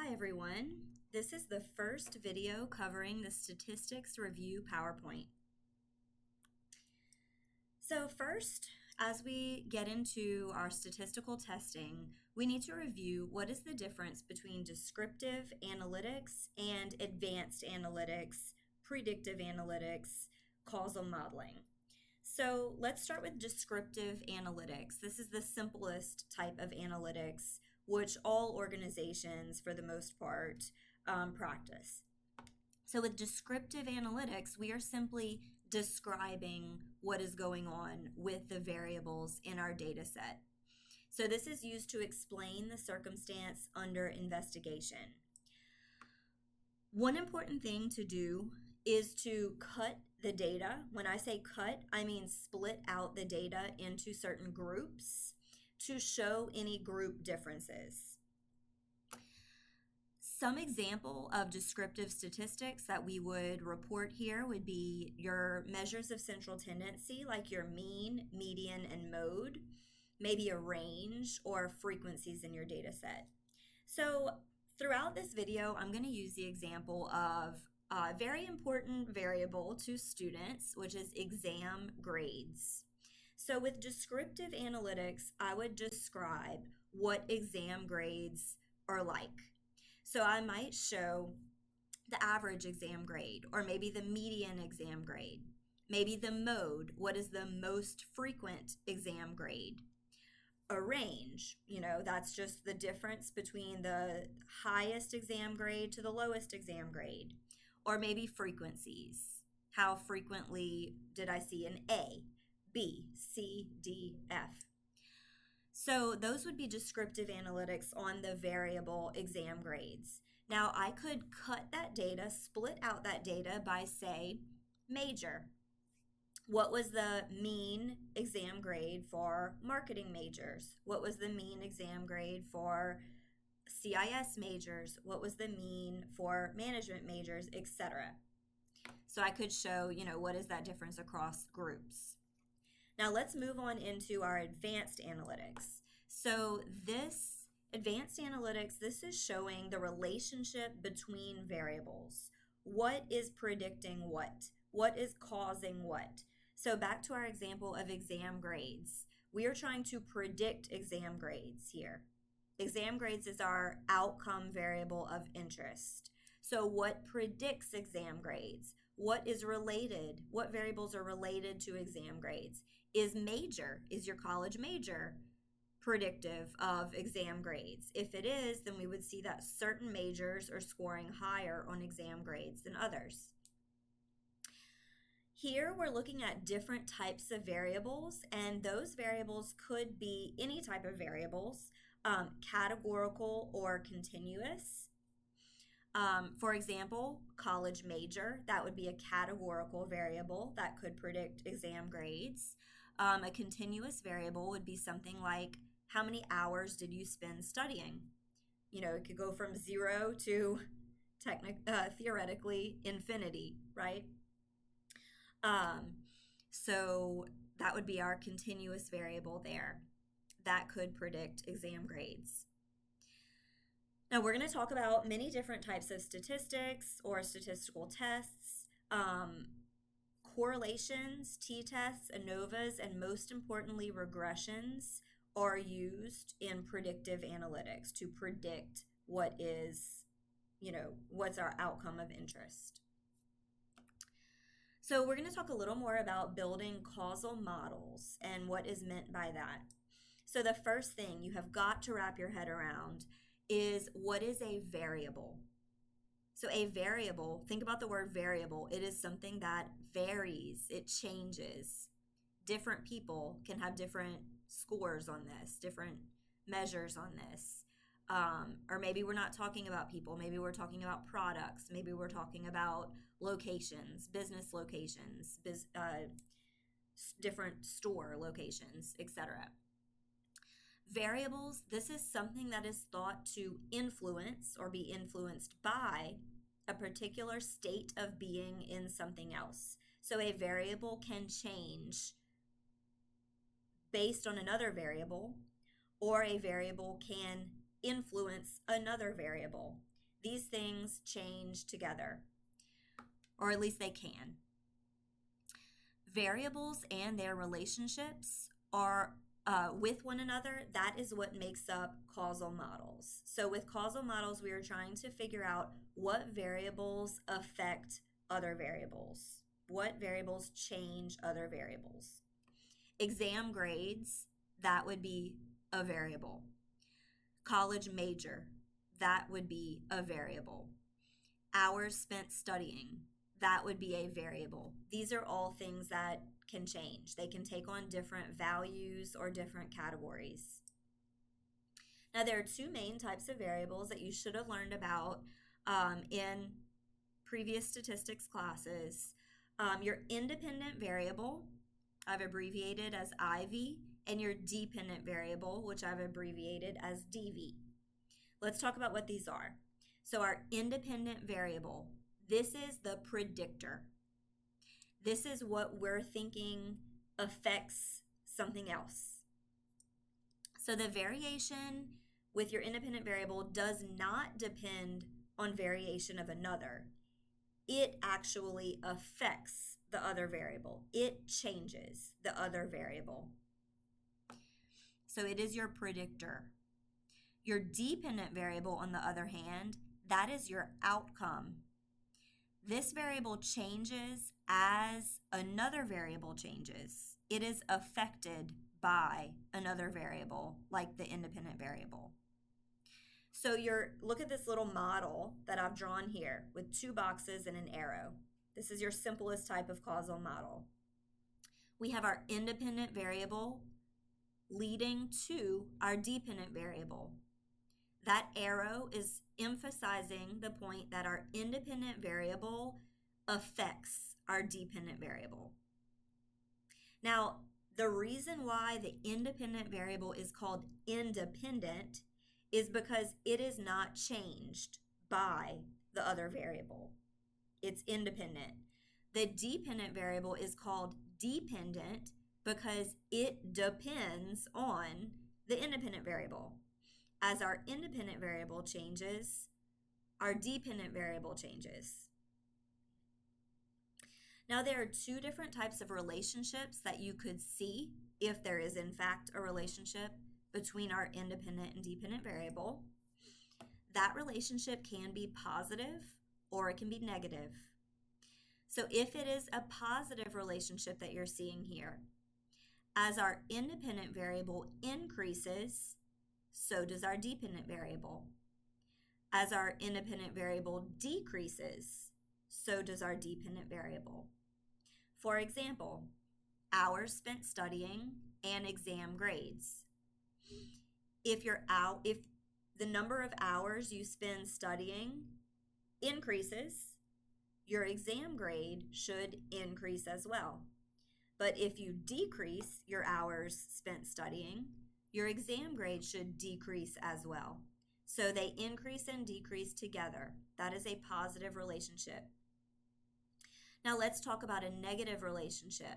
Hi everyone. This is the first video covering the Statistics Review PowerPoint. So first, as we get into our statistical testing, we need to review what is the difference between descriptive analytics and advanced analytics, predictive analytics, causal modeling. So let's start with descriptive analytics. This is the simplest type of analytics, which all organizations, for the most part, practice. So with descriptive analytics, we are simply describing what is going on with the variables in our data set. So this is used to explain the circumstance under investigation. One important thing to do is to cut the data. When I say cut, I mean split out the data into certain groups to show any group differences. Some example of descriptive statistics that we would report here would be your measures of central tendency, like your mean, median, and mode, maybe a range or frequencies in your data set. So throughout this video, I'm going to use the example of a very important variable to students, which is exam grades. So with descriptive analytics, I would describe what exam grades are like. So I might show the average exam grade, or maybe the median exam grade, maybe the mode, what is the most frequent exam grade. A range, that's just the difference between the highest exam grade to the lowest exam grade. Or maybe frequencies. How frequently did I see an A, B, C, D, F? So those would be descriptive analytics on the variable exam grades. Now I could cut that data, split out that data by, say, major. What was the mean exam grade for marketing majors? What was the mean exam grade for CIS majors? What was the mean for management majors, etc.? So I could show, what is that difference across groups. Now let's move on into our advanced analytics. So this advanced analytics, this is showing the relationship between variables. What is predicting what? What is causing what? So back to our example of exam grades. We are trying to predict exam grades here. Exam grades is our outcome variable of interest. So what predicts exam grades? What is related? What variables are related to exam grades? Is your college major predictive of exam grades? If it is, then we would see that certain majors are scoring higher on exam grades than others. Here we're looking at different types of variables, and those variables could be any type of variables, categorical or continuous. For example, college major, that would be a categorical variable that could predict exam grades. A continuous variable would be something like, how many hours did you spend studying? It could go from 0 to theoretically infinity, right? So that would be our continuous variable there. That could predict exam grades. Now we're going to talk about many different types of statistics or statistical tests, correlations, t-tests, ANOVAs, and most importantly regressions are used in predictive analytics to predict what is, what's our outcome of interest. So we're going to talk a little more about building causal models and what is meant by that. So the first thing you have got to wrap your head around is, what is a variable? So a variable, think about the word variable. It is something that varies, it changes. Different people can have different scores on this, different measures on this. Or maybe we're not talking about people, maybe we're talking about products, maybe we're talking about locations, business locations, different store locations, etc. Variables, this is something that is thought to influence or be influenced by a particular state of being in something else. So a variable can change based on another variable, or a variable can influence another variable. These things change together, or at least they can. Variables and their relationships are with one another. That is what makes up causal models. So with causal models, we are trying to figure out what variables affect other variables. What variables change other variables? Exam grades, that would be a variable. College major, that would be a variable. Hours spent studying, that would be a variable. These are all things that can change. They can take on different values or different categories. Now, there are two main types of variables that you should have learned about in previous statistics classes. Your independent variable, I've abbreviated as IV, and your dependent variable, which I've abbreviated as DV. Let's talk about what these are. So our independent variable, this is the predictor. This is what we're thinking affects something else. So the variation with your independent variable does not depend on variation of another. It actually affects the other variable. It changes the other variable. So it is your predictor. Your dependent variable, on the other hand, that is your outcome. This variable changes as another variable changes. It is affected by another variable, like the independent variable. So look at this little model that I've drawn here with two boxes and an arrow. This is your simplest type of causal model. We have our independent variable leading to our dependent variable. That arrow is emphasizing the point that our independent variable affects our dependent variable. Now, the reason why the independent variable is called independent is because it is not changed by the other variable. It's independent. The dependent variable is called dependent because it depends on the independent variable. As our independent variable changes, our dependent variable changes. Now, there are two different types of relationships that you could see if there is in fact a relationship between our independent and dependent variable. That relationship can be positive or it can be negative. So if it is a positive relationship that you're seeing here, as our independent variable increases, so does our dependent variable. As our independent variable decreases, so does our dependent variable. For example, hours spent studying and exam grades. If the number of hours you spend studying increases, your exam grade should increase as well. But if you decrease your hours spent studying, your exam grade should decrease as well. So they increase and decrease together. That is a positive relationship. Now let's talk about a negative relationship.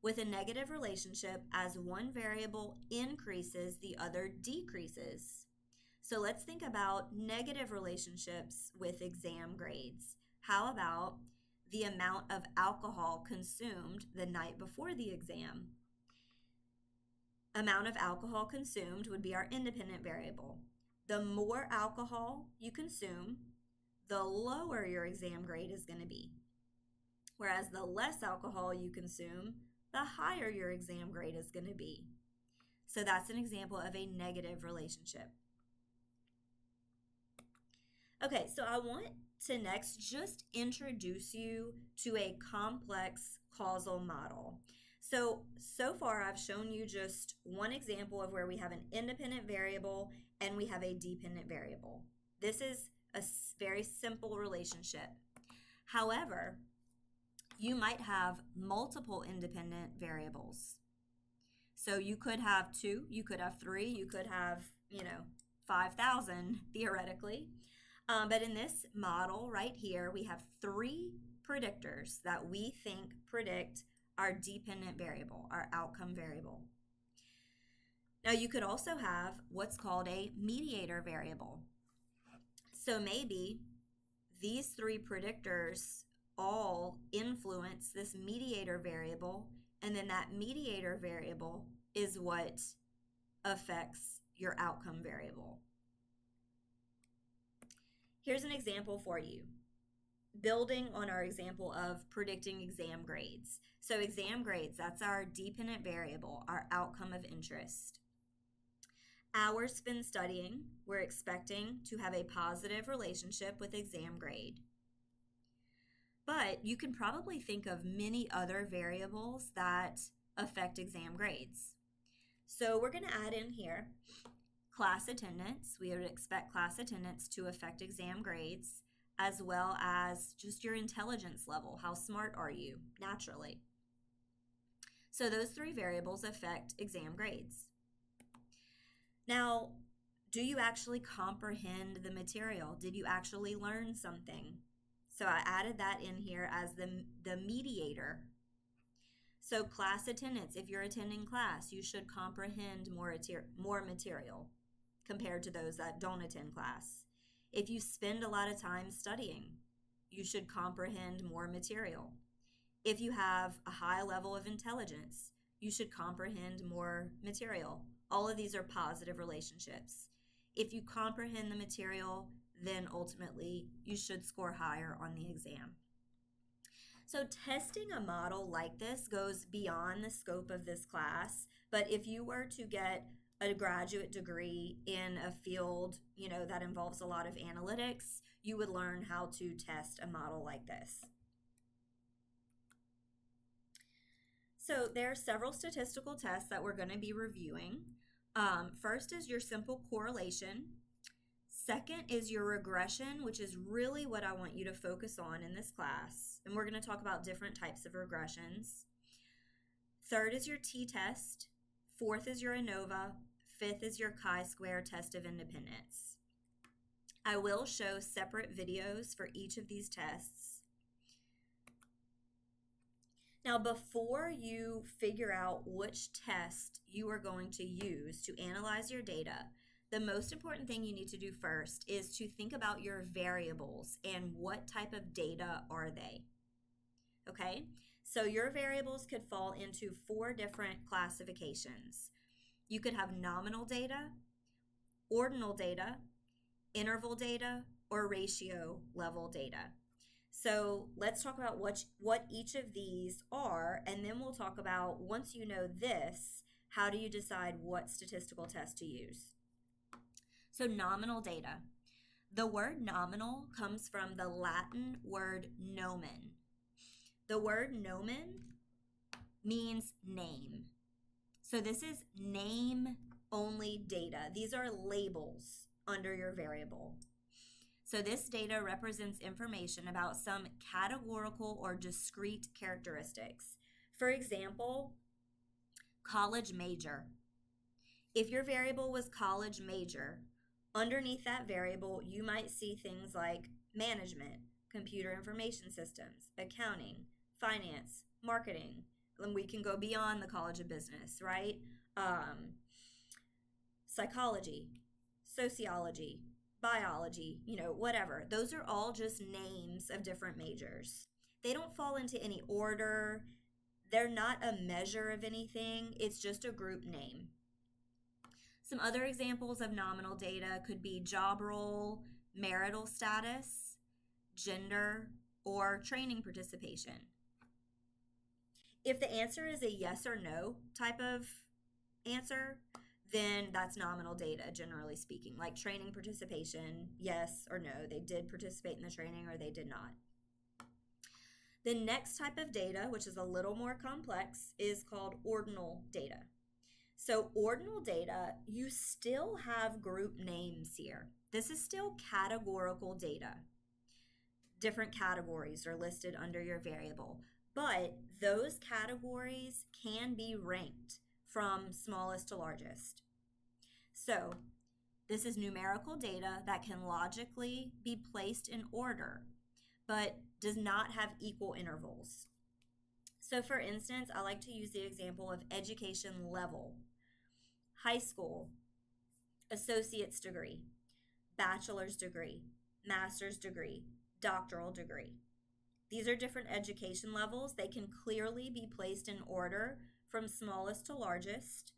With a negative relationship, as one variable increases, the other decreases. So let's think about negative relationships with exam grades. How about the amount of alcohol consumed the night before the exam? Amount of alcohol consumed would be our independent variable. The more alcohol you consume, the lower your exam grade is going to be. Whereas the less alcohol you consume, the higher your exam grade is going to be. So that's an example of a negative relationship. Okay, so I want to next just introduce you to a complex causal model. So far I've shown you just one example of where we have an independent variable and we have a dependent variable. This is a very simple relationship. However, you might have multiple independent variables. So you could have 2, you could have 3, you could have, 5,000 theoretically. But in this model right here, we have 3 predictors that we think predict our dependent variable, our outcome variable. Now you could also have what's called a mediator variable. So maybe these three predictors all influence this mediator variable, and then that mediator variable is what affects your outcome variable. Here's an example for you, building on our example of predicting exam grades. So exam grades, that's our dependent variable, our outcome of interest. Hours spent studying, we're expecting to have a positive relationship with exam grade. But you can probably think of many other variables that affect exam grades. So we're going to add in here class attendance. We would expect class attendance to affect exam grades, as well as just your intelligence level. How smart are you naturally? So those three variables affect exam grades. Now, do you actually comprehend the material? Did you actually learn something? So I added that in here as the mediator. So class attendance, if you're attending class, you should comprehend more material compared to those that don't attend class. If you spend a lot of time studying, you should comprehend more material. If you have a high level of intelligence, you should comprehend more material. All of these are positive relationships. If you comprehend the material, then ultimately you should score higher on the exam. So testing a model like this goes beyond the scope of this class, but if you were to get a graduate degree in a field, that involves a lot of analytics, you would learn how to test a model like this. So there are several statistical tests that we're going to be reviewing. First is your simple correlation. Second is your regression, which is really what I want you to focus on in this class. And we're going to talk about different types of regressions. Third is your t-test. Fourth is your ANOVA. Fifth is your chi-square test of independence. I will show separate videos for each of these tests. Now, before you figure out which test you are going to use to analyze your data, the most important thing you need to do first is to think about your variables and what type of data are they. Okay, so your variables could fall into 4 different classifications. You could have nominal data, ordinal data, interval data, or ratio level data. So let's talk about what each of these are, and then we'll talk about, once you know this, how do you decide what statistical test to use. So nominal data. The word nominal comes from the Latin word nomen. The word nomen means name. So this is name-only data. These are labels under your variable. So this data represents information about some categorical or discrete characteristics. For example, college major. If your variable was college major, underneath that variable, you might see things like management, computer information systems, accounting, finance, marketing. And we can go beyond the College of Business, right? Psychology, sociology, biology, whatever. Those are all just names of different majors. They don't fall into any order. They're not a measure of anything. It's just a group name. Some other examples of nominal data could be job role, marital status, gender, or training participation. If the answer is a yes or no type of answer, then that's nominal data, generally speaking, like training participation, yes or no, they did participate in the training or they did not. The next type of data, which is a little more complex, is called ordinal data. So ordinal data, you still have group names here. This is still categorical data. Different categories are listed under your variable, but those categories can be ranked from smallest to largest. So this is numerical data that can logically be placed in order, but does not have equal intervals. So for instance, I like to use the example of education level. High school, associate's degree, bachelor's degree, master's degree, doctoral degree. These are different education levels. They can clearly be placed in order from smallest to largest,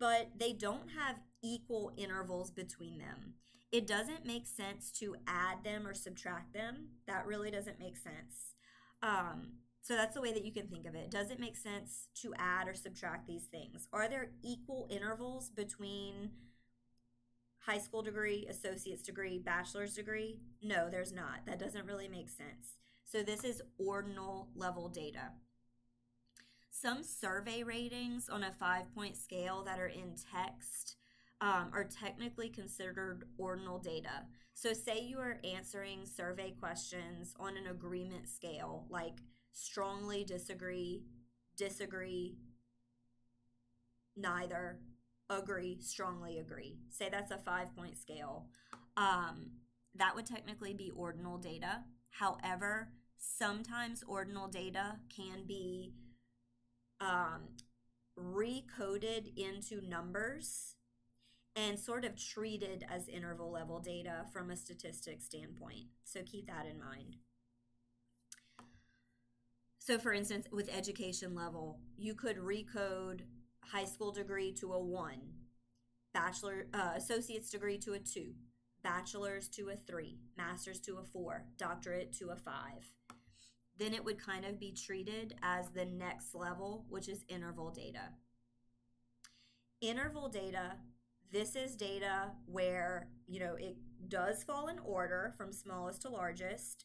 but they don't have equal intervals between them. It doesn't make sense to add them or subtract them. That really doesn't make sense. So that's the way that you can think of it. Does it make sense to add or subtract these things? Are there equal intervals between high school degree, associate's degree, bachelor's degree? No, there's not. That doesn't really make sense. So this is ordinal level data. Some survey ratings on a 5-point scale that are in text are technically considered ordinal data. So say you are answering survey questions on an agreement scale, like strongly disagree, disagree, neither, agree, strongly agree. Say that's a 5-point scale. That would technically be ordinal data. However, sometimes ordinal data can be recoded into numbers and sort of treated as interval level data from a statistics standpoint. So keep that in mind. So for instance, with education level, you could recode high school degree to a 1, associate's degree to a 2, bachelor's to a 3, master's to a 4, doctorate to a 5. Then it would kind of be treated as the next level, which is interval data. Interval data, this is data where, it does fall in order from smallest to largest,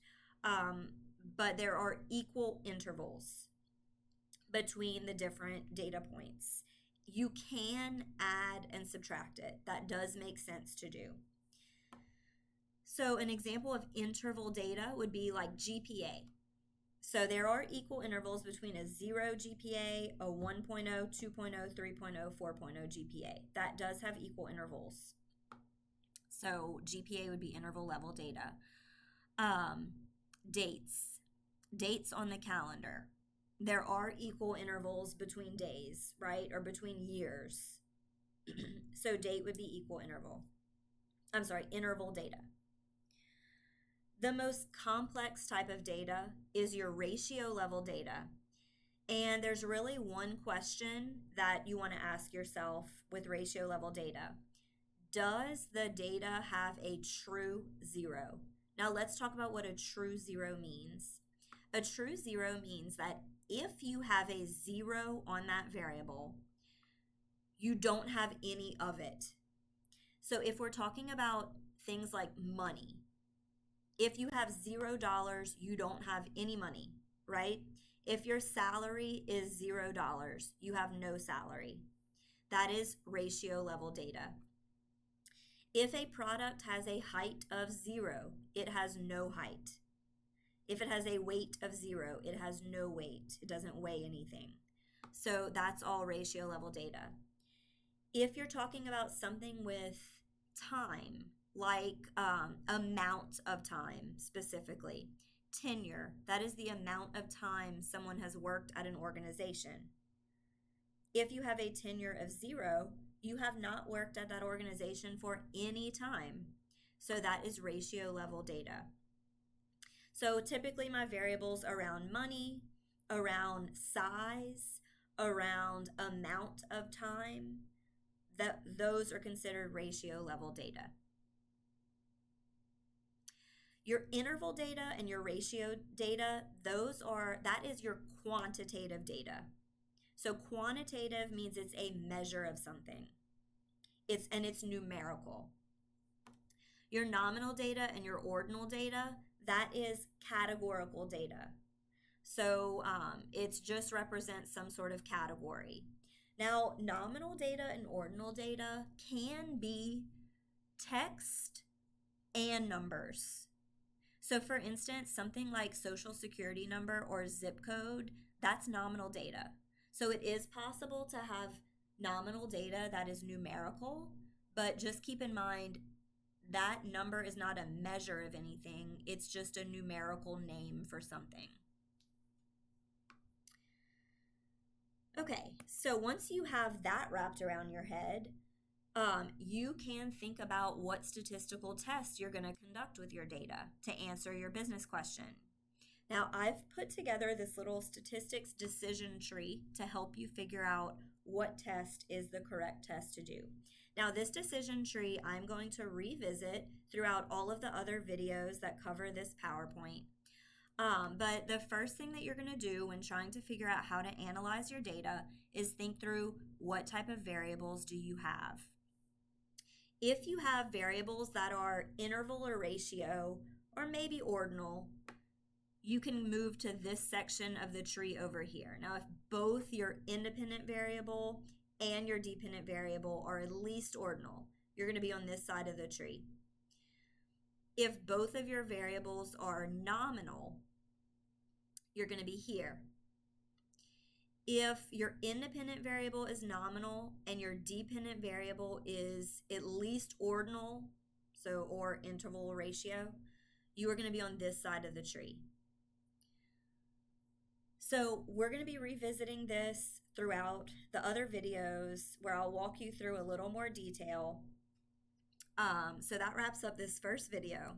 but there are equal intervals between the different data points. You can add and subtract it. That does make sense to do. So an example of interval data would be like GPA. So there are equal intervals between a 0 GPA, a 1.0, 2.0, 3.0, 4.0 GPA. That does have equal intervals. So GPA would be interval level data. Dates on the calendar. There are equal intervals between days, right? Or between years. So date would be equal interval. Interval data. The most complex type of data is your ratio level data. And there's really one question that you want to ask yourself with ratio level data. Does the data have a true zero? Now let's talk about what a true zero means. A true zero means that if you have a 0 on that variable, you don't have any of it. So if we're talking about things like money, if you have $0, you don't have any money, right? If your salary is $0, you have no salary. That is ratio level data. If a product has a height of 0, it has no height. If it has a weight of 0, it has no weight. It doesn't weigh anything. So that's all ratio level data. If you're talking about something with time, like amount of time specifically, tenure, that is the amount of time someone has worked at an organization. If you have a tenure of 0, you have not worked at that organization for any time. So that is ratio level data. So typically my variables around money, around size, around amount of time, those are considered ratio level data. Your interval data and your ratio data, that is your quantitative data. So quantitative means it's a measure of something. It's numerical. Your nominal data and your ordinal data, that is categorical data. So it just represents some sort of category. Now, nominal data and ordinal data can be text and numbers. So for instance, something like social security number or zip code, that's nominal data. So it is possible to have nominal data that is numerical, but just keep in mind that number is not a measure of anything. It's just a numerical name for something. Okay, so once you have that wrapped around your head, You can think about what statistical tests you're going to conduct with your data to answer your business question. Now, I've put together this little statistics decision tree to help you figure out what test is the correct test to do. Now, this decision tree I'm going to revisit throughout all of the other videos that cover this PowerPoint. But the first thing that you're going to do when trying to figure out how to analyze your data is think through what type of variables do you have. If you have variables that are interval or ratio, or maybe ordinal, you can move to this section of the tree over here. Now, if both your independent variable and your dependent variable are at least ordinal, you're going to be on this side of the tree. If both of your variables are nominal, you're going to be here. If your independent variable is nominal and your dependent variable is at least ordinal, or interval ratio, you are going to be on this side of the tree. So we're going to be revisiting this throughout the other videos where I'll walk you through a little more detail. So that wraps up this first video.